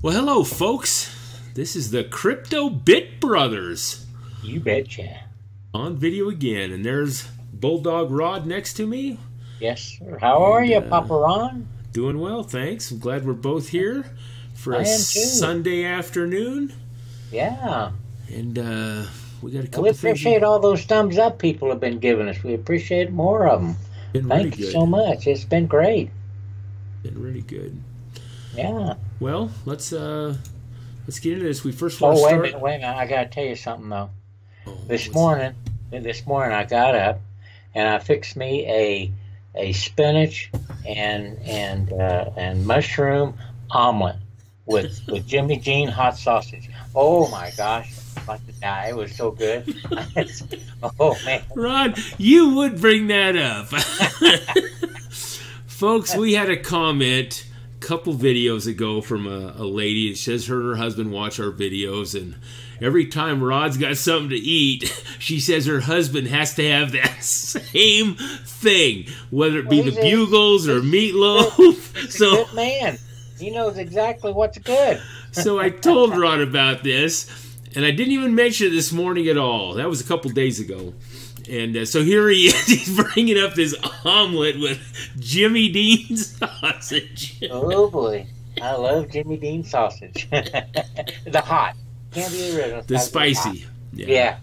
Well, hello, folks. This is the Crypto Bit Brothers. You betcha. On video again, and there's Bulldog Rod next to me. Yes, sir. How are you, Papa Ron? Doing well, thanks. I'm glad we're both here for a Sunday afternoon. Yeah. And we got a couple We things. appreciate all those thumbs up people have been giving us. We appreciate more of them. Thank you so much. It's been great. Been really good. Yeah. Well, let's get into this. We first want to start. Wait a minute. I gotta tell you something though. Oh, this morning I got up and I fixed me a spinach and mushroom omelet with Jimmy Dean hot sausage. Oh my gosh, I'm about to die. It was so good. Oh man, Ron, you would bring that up. Folks, we had a comment couple videos ago from a lady. It says her and her husband watch our videos, and every time Rod's got something to eat, she says her husband has to have that same thing, whether it be the bugles or meatloaf. So good man, he knows exactly what's good. So I told Rod about this, and I didn't even mention it this morning at all. That was a couple days ago. And so here he is. He's bringing up this omelet with Jimmy Dean sausage. Oh, boy. I love Jimmy Dean sausage. The hot. Can't be the original. The spicy. Yeah.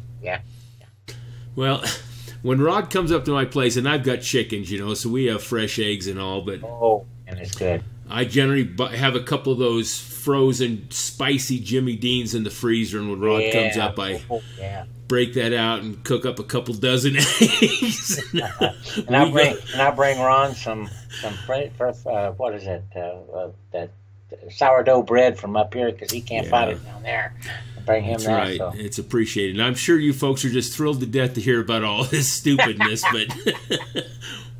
Well, when Rod comes up to my place, and I've got chickens, you know, so we have fresh eggs and all, but... Oh, and it's good. I generally have a couple of those frozen, spicy Jimmy Deans in the freezer, and when Rod comes up, I... break that out and cook up a couple dozen eggs. and I bring Ron some what is it? That sourdough bread from up here because he can't find it down there. I bring him that. Right. So. It's appreciated. And I'm sure you folks are just thrilled to death to hear about all this stupidness,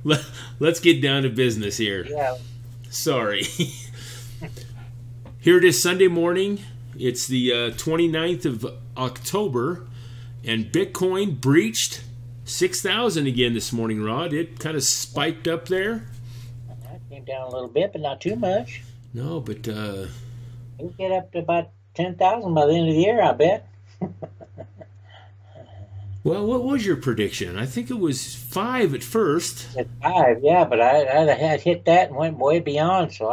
but let's get down to business here. Yeah. Sorry. Here it is Sunday morning. It's the 29th of October. And Bitcoin breached 6,000 again this morning, Rod. It kind of spiked up there. It came down a little bit, but not too much. No, but... It'll get up to about 10,000 by the end of the year, I bet. Well, what was your prediction? I think it was 5 at first. At 5, yeah, but I had hit that and went way beyond. So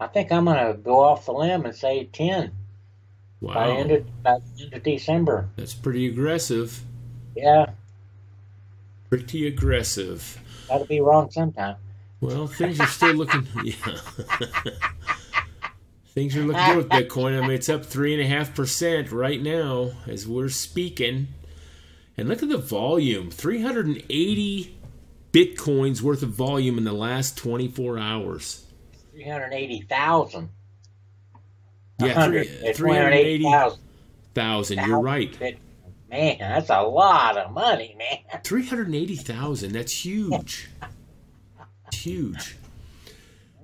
I think I'm going to go off the limb and say 10. Wow. By the end of December. That's pretty aggressive. Yeah. Pretty aggressive. Got to be wrong sometime. Well, things are still looking... Yeah. Things are looking good with Bitcoin. I mean, it's up 3.5% right now as we're speaking. And look at the volume. 380 Bitcoins worth of volume in the last 24 hours. 380,000. Yeah, 380,000. You're right. Man, that's a lot of money, man. 380,000. That's huge. Huge.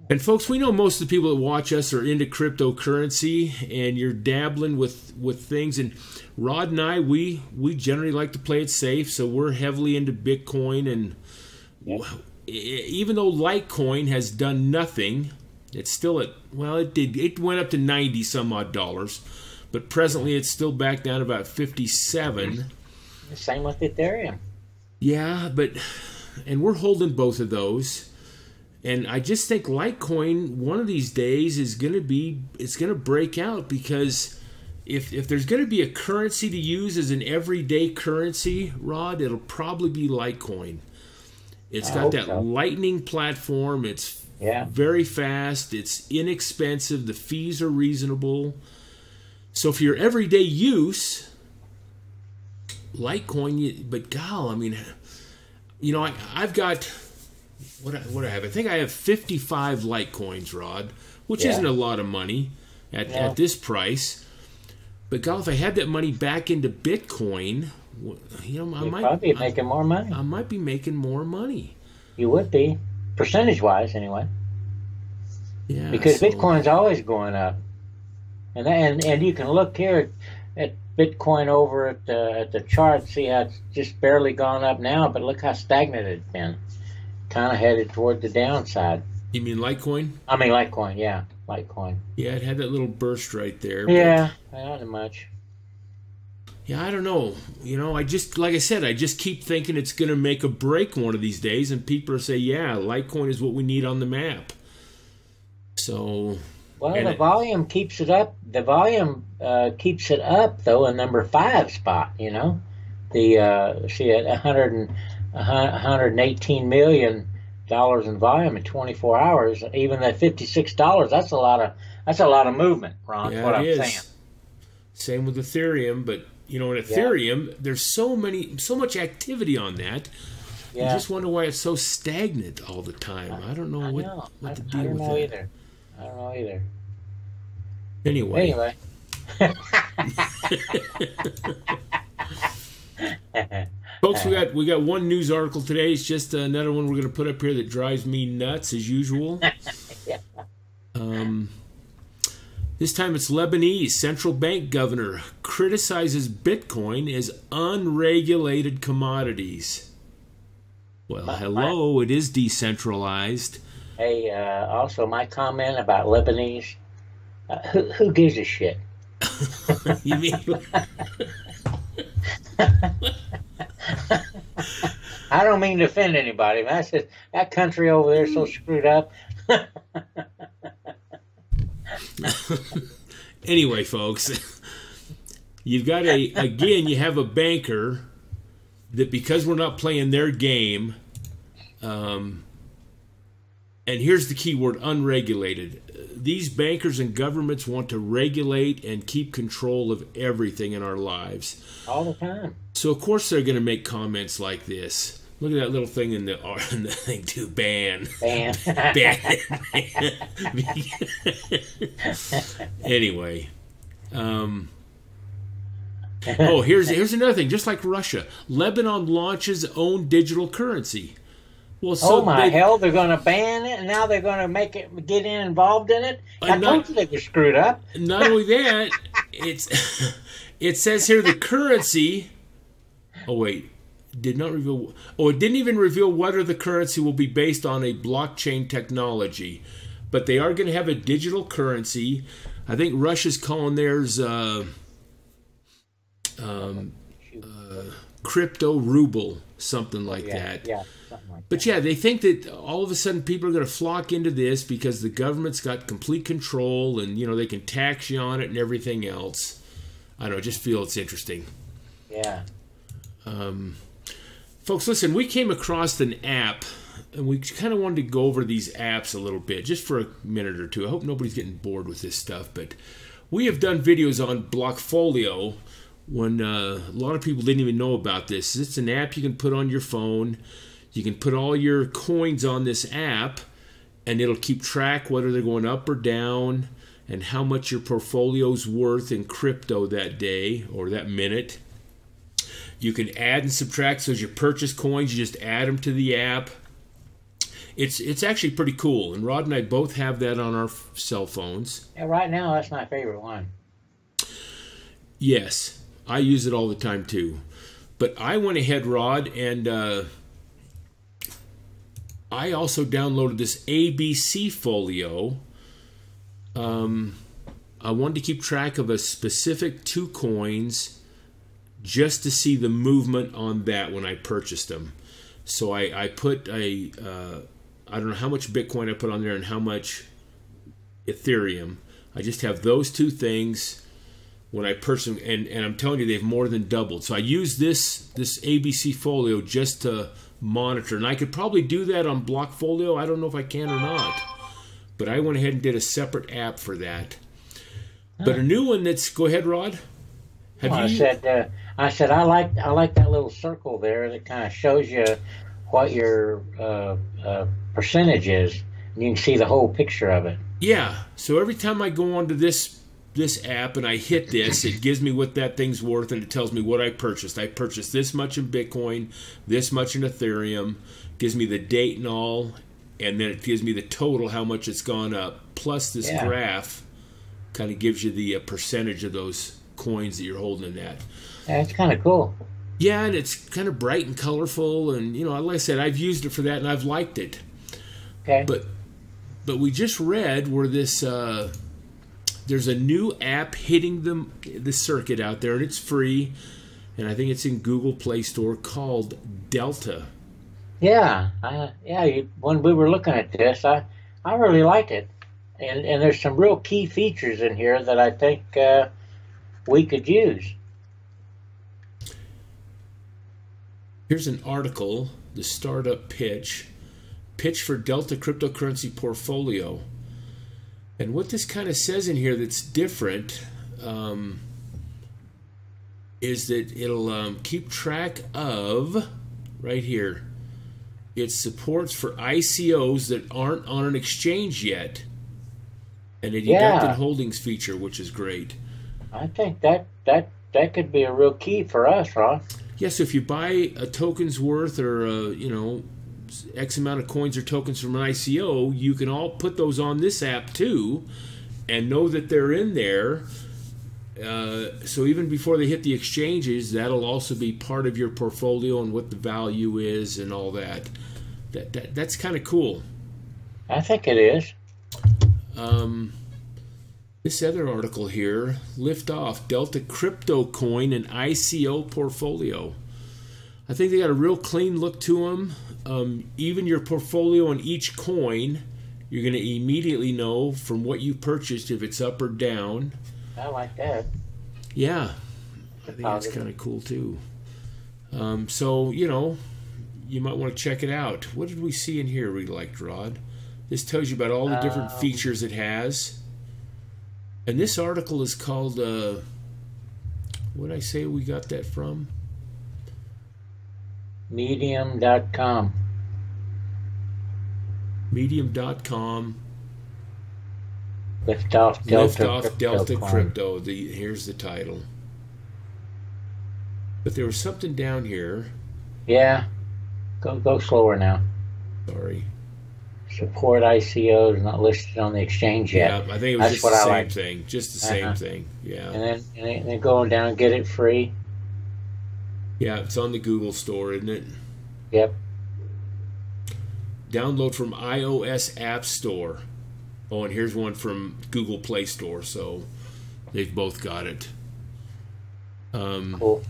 And folks, we know most of the people that watch us are into cryptocurrency, and you're dabbling with things. And Rod and I, we generally like to play it safe, so we're heavily into Bitcoin. And even though Litecoin has done nothing. It's still at, well, it went up to 90 some odd dollars, but presently it's still back down about 57. Same with Ethereum. Yeah, and we're holding both of those. And I just think Litecoin one of these days is going to break out, because if there's going to be a currency to use as an everyday currency, Rod, it'll probably be Litecoin. It's got that Lightning platform. It's very fast. It's inexpensive. The fees are reasonable. So for your everyday use, Litecoin, but I mean, you know, I've got, what do I have? I think I have 55 Litecoins, Rod, which isn't a lot of money at this price. But if I had that money back into Bitcoin, you know, I might be making more money. I might be making more money. You would be. Percentage-wise, anyway. Yeah. Because Bitcoin's always going up, and you can look here at Bitcoin over at the chart, see how it's just barely gone up now, but look how stagnant it's been. Kind of headed toward the downside. You mean Litecoin? I mean Litecoin, yeah, Litecoin. Yeah, it had that little burst right there. Yeah, not much. Yeah, I don't know. You know, like I said, I just keep thinking it's going to make a break one of these days, and people are saying, yeah, Litecoin is what we need on the map. So... Well, the volume keeps it up. The volume keeps it up, though, in number 5 spot, you know. See, at 118 million dollars in volume in 24 hours, even at $56, that's a lot of movement, Ron. Yeah, what I'm is. saying. Same with Ethereum, but you know, in Ethereum, there's so much activity on that. You just wonder why it's so stagnant all the time. I don't know what to deal with that. I don't know either. Anyway. Folks, we got one news article today. It's just another one we're going to put up here that drives me nuts as usual. This time it's Lebanese central bank governor criticizes Bitcoin as unregulated commodities. Well, hello, it is decentralized. Hey, also my comment about Lebanese, who gives a shit? You mean... I don't mean to offend anybody, but I said that country over there is so screwed up. Anyway, folks, you've got you have a banker that, because we're not playing their game, and here's the key word, unregulated. These bankers and governments want to regulate and keep control of everything in our lives. All the time. So, of course, they're going to make comments like this. Look at that little thing in the thing, too. Ban. Ban. Anyway. Here's another thing. Just like Russia, Lebanon launches own digital currency. Well, so hell, they're going to ban it, and now they're going to get involved in it? I told you they were screwed up. Not only that, it says here the currency... Oh, wait. Did not reveal... Oh, it didn't even reveal whether the currency will be based on a blockchain technology. But they are going to have a digital currency. I think Russia's calling theirs crypto ruble, something like that. Yeah, something like but that. Yeah, they think that all of a sudden people are going to flock into this because the government's got complete control and, you know, they can tax you on it and everything else. I don't know, I just feel it's interesting. Yeah. Folks, listen, we came across an app, and we kind of wanted to go over these apps a little bit, just for a minute or two. I hope nobody's getting bored with this stuff, but we have done videos on Blockfolio when a lot of people didn't even know about this. It's an app you can put on your phone. You can put all your coins on this app, and it'll keep track whether they're going up or down and how much your portfolio's worth in crypto that day or that minute. You can add and subtract. So as you purchase coins, you just add them to the app. It's actually pretty cool. And Rod and I both have that on our cell phones. Yeah, right now, that's my favorite one. Yes, I use it all the time too. But I went ahead, Rod, and I also downloaded this ABC Folio. I wanted to keep track of a specific 2 coins just to see the movement on that when I purchased them. So I put I don't know how much Bitcoin I put on there and how much Ethereum. I just have those 2 things when I purchase them, and I'm telling you, they've more than doubled. So I use this ABC Folio just to monitor, and I could probably do that on Blockfolio. I don't know if I can or not, but I went ahead and did a separate app for that. But a new one that's... Go ahead, Rod. I said I like that little circle there that kind of shows you what your percentage is, and you can see the whole picture of it. Yeah. So every time I go onto this app and I hit this, it gives me what that thing's worth, and it tells me what I purchased. I purchased this much in Bitcoin, this much in Ethereum, gives me the date and all, and then it gives me the total, how much it's gone up, plus this graph kind of gives you the percentage of those coins that you're holding in that. Yeah, it's kind of cool. Yeah, and it's kind of bright and colorful, and, you know, like I said, I've used it for that, and I've liked it. Okay. But But we just read where this there's a new app hitting the circuit out there, and it's free, and I think it's in Google Play Store, called Delta. Yeah, when we were looking at this, I really liked it, and there's some real key features in here that I think we could use. Here's an article, the startup pitch for Delta cryptocurrency portfolio. And what this kind of says in here that's different is that it'll keep track of, right here, its supports for ICOs that aren't on an exchange yet, and a deducted holdings feature, which is great. I think that could be a real key for us, Ron. Yes, if you buy a token's worth or X amount of coins or tokens from an ICO, you can all put those on this app too, and know that they're in there. So even before they hit the exchanges, that'll also be part of your portfolio and what the value is and all that. That's kind of cool. I think it is. This other article here, lift off Delta crypto coin and ICO portfolio. I think they got a real clean look to them. Even your portfolio on each coin, you're going to immediately know from what you purchased if it's up or down. I like that. Yeah, I think that's kind of cool too. So, you might want to check it out. What did we see in here we liked, Rod? This tells you about all the different features it has. And this article is called, what did I say we got that from? Medium.com. Medium.com. Lift off Delta Crypto. Here's the title. But there was something down here. Yeah. Go slower now. Sorry. Support ICOs not listed on the exchange yet. Yeah, I think it was just the same thing. Just the same thing. Yeah. And then going down and get it free. Yeah, it's on the Google Store, isn't it? Yep. Download from iOS App Store. Oh, and here's one from Google Play Store, so they've both got it. Cool.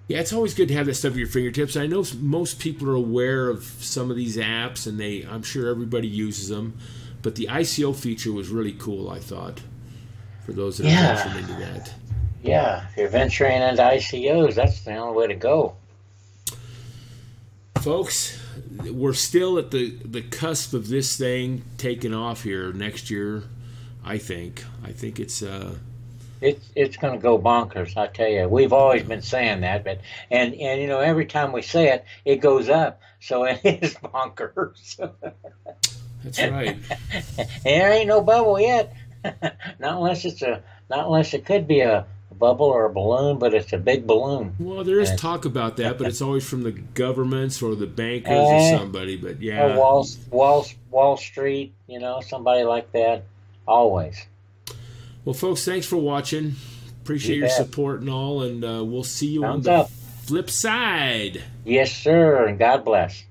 Yeah, it's always good to have that stuff at your fingertips. I know most people are aware of some of these apps, and I'm sure everybody uses them. But the ICO feature was really cool, I thought, for those that are venturing into that. Yeah, if you're venturing into ICOs, that's the only way to go. Folks, we're still at the cusp of this thing taking off here next year, I think. I think it's going to go bonkers, I tell you. We've always been saying that, but and every time we say it, it goes up. So it is bonkers. That's right. There ain't no bubble yet. not unless it could be a bubble or a balloon, but it's a big balloon. Well, there is talk about that, but it's always from the governments or the bankers or somebody. But yeah, or Wall Street, somebody like that, always. Well, folks, thanks for watching. Appreciate your support and all, and we'll see you on the flip side. Yes, sir, and God bless.